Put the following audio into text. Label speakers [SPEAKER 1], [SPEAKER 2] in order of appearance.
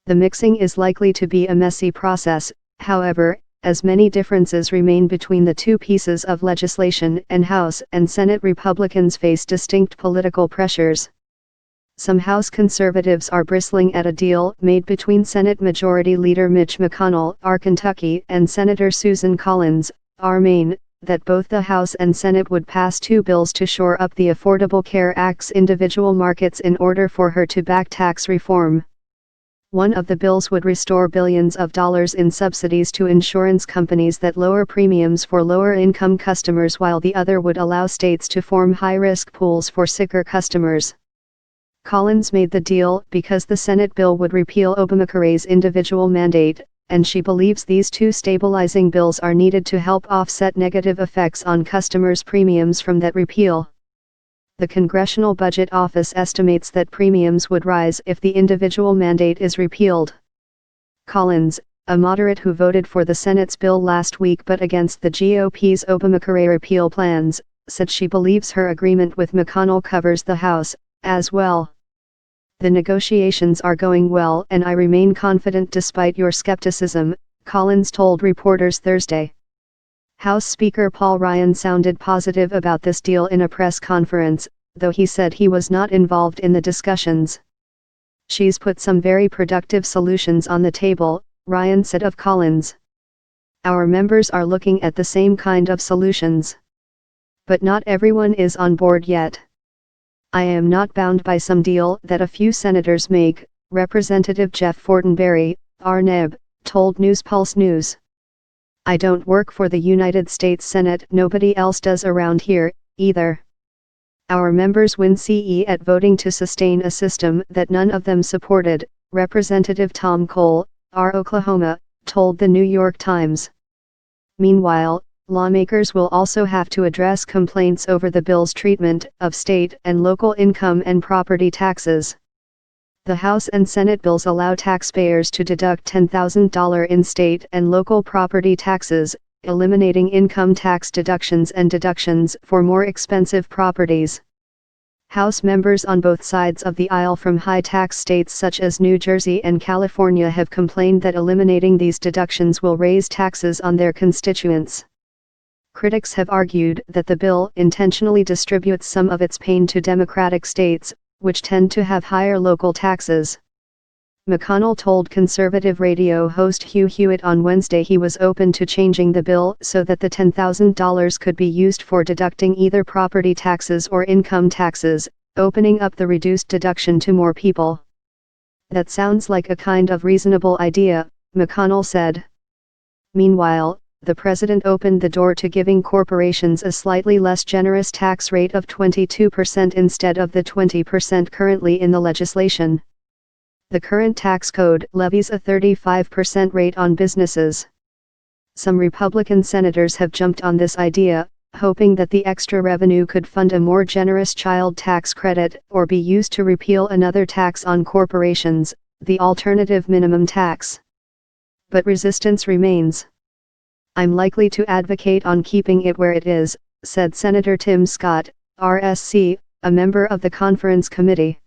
[SPEAKER 1] The mixing is likely to be a messy process, however, as many differences remain between the two pieces of legislation, and House and Senate Republicans face distinct political pressures. Some House conservatives are bristling at a deal made between Senate Majority Leader Mitch McConnell, R. Kentucky, and Senator Susan Collins, R. Maine, that both the House and Senate would pass two bills to shore up the Affordable Care Act's individual markets in order for her to back tax reform. One of the bills would restore billions of dollars in subsidies to insurance companies that lower premiums for lower-income customers, while the other would allow states to form high-risk pools for sicker customers. Collins made the deal because the Senate bill would repeal Obamacare's individual mandate, and she believes these two stabilizing bills are needed to help offset negative effects on customers' premiums from that repeal. The Congressional Budget Office estimates that premiums would rise if the individual mandate is repealed. Collins, a moderate who voted for the Senate's bill last week but against the GOP's Obamacare repeal plans, said she believes her agreement with McConnell covers the House, as well. The negotiations are going well and I remain confident despite your skepticism, Collins told reporters Thursday. House Speaker Paul Ryan sounded positive about this deal in a press conference, though he said he was not involved in the discussions. She's put some very productive solutions on the table, Ryan said of Collins. Our members are looking at the same kind of solutions. But not everyone is on board yet. I am not bound by some deal that a few senators make, Representative Jeff Fortenberry, RNEB, told NewsPulse News. I don't work for the United States Senate, nobody else does around here, either. Our members win CE at voting to sustain a system that none of them supported, Representative Tom Cole, R. Oklahoma, told the New York Times. Meanwhile, lawmakers will also have to address complaints over the bill's treatment of state and local income and property taxes. The House and Senate bills allow taxpayers to deduct $10,000 in state and local property taxes, eliminating income tax deductions and deductions for more expensive properties. House members on both sides of the aisle from high-tax states such as New Jersey and California have complained that eliminating these deductions will raise taxes on their constituents. Critics have argued that the bill intentionally distributes some of its pain to Democratic states, which tend to have higher local taxes. McConnell told conservative radio host Hugh Hewitt on Wednesday he was open to changing the bill so that the $10,000 could be used for deducting either property taxes or income taxes, opening up the reduced deduction to more people. That sounds like a kind of reasonable idea, McConnell said. Meanwhile, the president opened the door to giving corporations a slightly less generous tax rate of 22% instead of the 20% currently in the legislation. The current tax code levies a 35% rate on businesses. Some Republican senators have jumped on this idea, hoping that the extra revenue could fund a more generous child tax credit or be used to repeal another tax on corporations, the alternative minimum tax. But resistance remains. I'm likely to advocate on keeping it where it is, said Senator Tim Scott, RSC, a member of the conference committee.